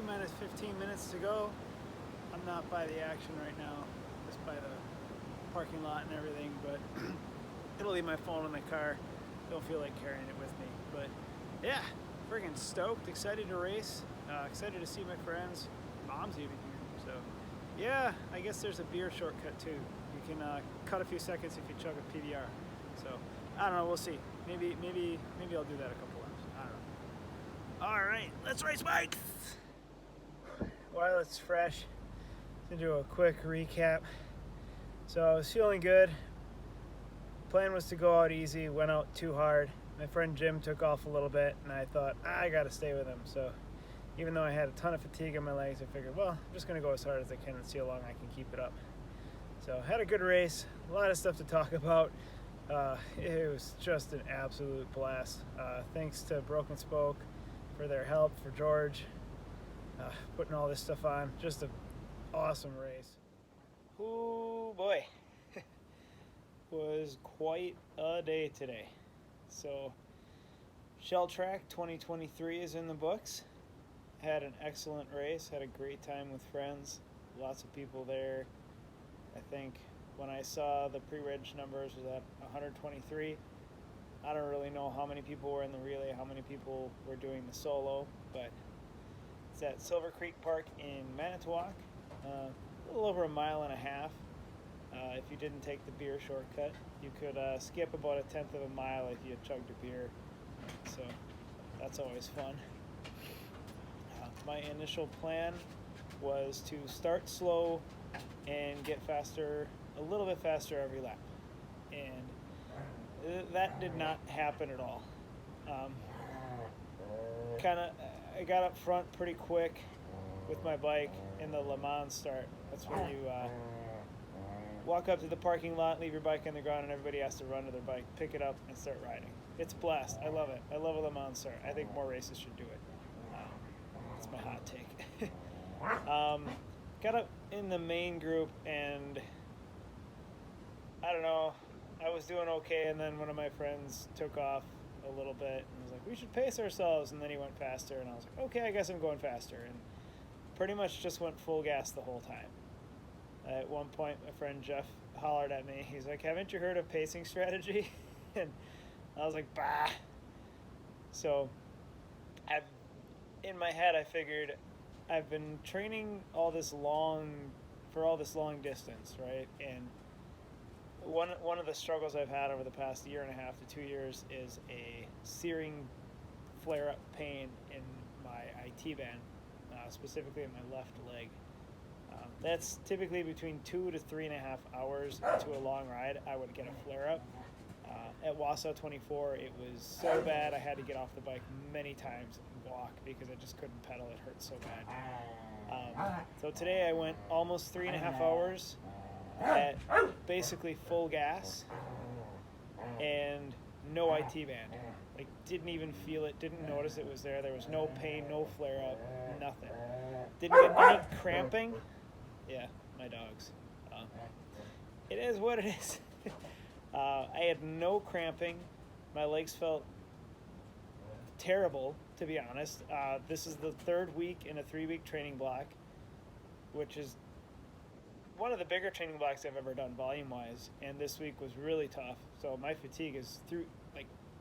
minus 15 minutes to go. I'm not by the action right now, just by the parking lot and everything, but it'll leave my phone in the car. Don't feel like carrying it with me. But yeah, friggin' stoked, excited to race, excited to see my friends. Mom's even here, so yeah, I guess there's a beer shortcut too. You can cut a few seconds if you chug a PBR. So I don't know, we'll see. Maybe I'll do that a couple laps. I don't know. All right, let's race bikes. While it's fresh, to do a quick recap. So I was feeling good. Plan was to go out easy, went out too hard. My friend Jim took off a little bit, and I thought, I gotta stay with him. So even though I had a ton of fatigue in my legs, I figured, well, I'm just gonna go as hard as I can and see how long I can keep it up. So had a good race, a lot of stuff to talk about. It was just an absolute blast. Thanks to Broken Spoke for their help, for George, putting all this stuff on. Just an awesome race. Oh boy, was quite a day today. So Shelltrack 2023 is in the books. Had an excellent race, had a great time with friends, lots of people there. I think when I saw the pre-reg numbers was at 123. I don't really know how many people were in the relay, how many people were doing the solo, but it's at Silver Creek Park in Manitowoc, a little over a mile and a half. If you didn't take the beer shortcut, you could skip about a tenth of a mile if you had chugged a beer, so that's always fun. My initial plan was to start slow and get faster, a little bit faster every lap, and that did not happen at all. I got up front pretty quick with my bike in the Le Mans start. That's when you walk up to the parking lot, leave your bike on the ground, and everybody has to run to their bike, pick it up, and start riding. It's a blast. I love it. I love a Le Mans start. I think more races should do it. That's my hot take. Got up in the main group, and I don't know, I was doing okay, and then one of my friends took off a little bit and was like, we should pace ourselves, and then he went faster, and I was like, okay, I guess I'm going faster, and pretty much just went full gas the whole time. At one point, my friend Jeff hollered at me. He's like, haven't you heard of pacing strategy? And I was like, bah. So in my head, I figured I've been training for all this long distance, right? And one of the struggles I've had over the past year and a half to 2 years is a searing flare-up pain in my IT band, specifically in my left leg. That's typically between 2 to 3.5 hours into a long ride, I would get a flare-up. At Wausau 24, it was so bad I had to get off the bike many times and walk because I just couldn't pedal. It hurt so bad. So today I went almost 3.5 hours at basically full gas and no IT band. Like, didn't even feel it, didn't notice it was there. There was no pain, no flare-up, nothing. Didn't get any cramping. Yeah, my dogs. It is what it is. I had no cramping. My legs felt terrible, to be honest. This is the third week in a 3-week training block, which is one of the bigger training blocks I've ever done volume-wise, and this week was really tough. So my fatigue is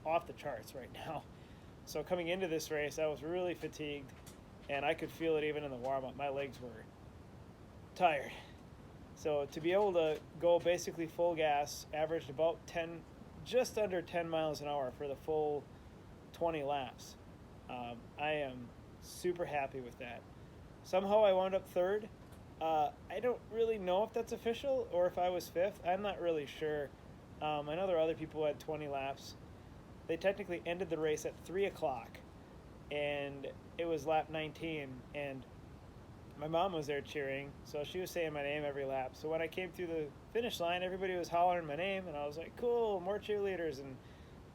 off the charts right now. So coming into this race, I was really fatigued, and I could feel it even in the warm-up. My legs were tired. So to be able to go basically full gas, averaged about just under 10 miles an hour for the full 20 laps. I am super happy with that. Somehow I wound up third. I don't really know if that's official or if I was fifth. I'm not really sure. I know there are other people who had 20 laps. They technically ended the race at 3 o'clock, and it was lap 19, and my mom was there cheering, so she was saying my name every lap. So when I came through the finish line, everybody was hollering my name, and I was like, cool, more cheerleaders. And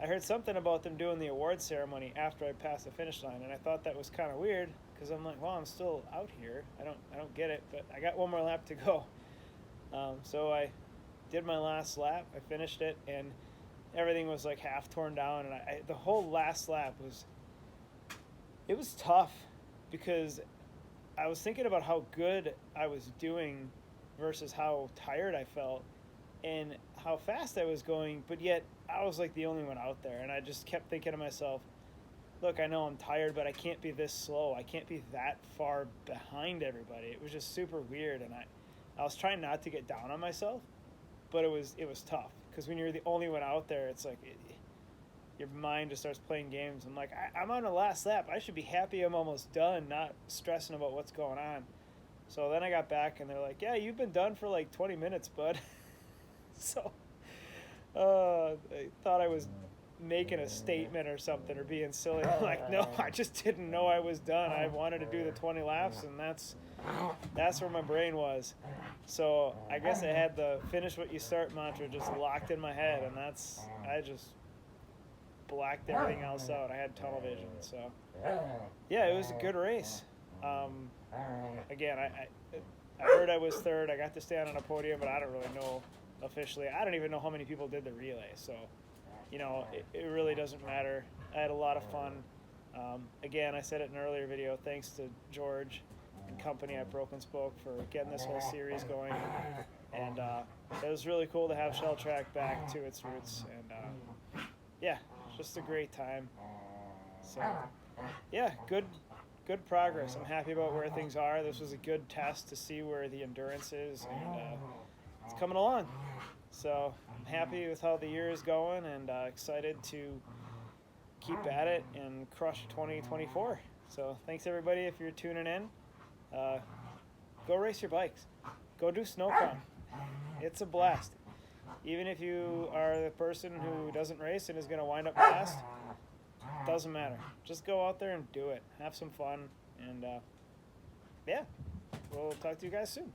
I heard something about them doing the awards ceremony after I passed the finish line, and I thought that was kind of weird because I'm like, well, I'm still out here. I don't get it, but I got one more lap to go. So I did my last lap. I finished it, and everything was like half torn down, and the whole last lap was tough because I was thinking about how good I was doing versus how tired I felt and how fast I was going, but yet I was like the only one out there. And I just kept thinking to myself, look, I know I'm tired, but I can't be this slow. I can't be that far behind everybody. It was just super weird, and I was trying not to get down on myself, but it was tough because when you're the only one out there, it's like your mind just starts playing games. I'm like, I'm on the last lap. I should be happy I'm almost done, not stressing about what's going on. So then I got back, and they're like, yeah, you've been done for like 20 minutes, bud. So I thought I was making a statement or something or being silly. I'm like, no, I just didn't know I was done. I wanted to do the 20 laps, and that's where my brain was. So I guess I had the finish what you start mantra just locked in my head, and I just blacked everything else out. I had tunnel vision. So yeah, it was a good race. Again, I heard I was third. I got to stand on a podium, but I don't really know officially. I don't even know how many people did the relay. So, you know, it really doesn't matter. I had a lot of fun. Again, I said it in an earlier video, thanks to George and company at Broken Spoke for getting this whole series going. And it was really cool to have Shelltrack back to its roots. And yeah, just a great time. So yeah, good progress. I'm happy about where things are. This was a good test to see where the endurance is, and it's coming along. So I'm happy with how the year is going, and excited to keep at it and crush 2024. So thanks everybody if you're tuning in. Go race your bikes. Go do snowcon. It's a blast. Even if you are the person who doesn't race and is going to wind up last, doesn't matter. Just go out there and do it. Have some fun. And yeah, we'll talk to you guys soon.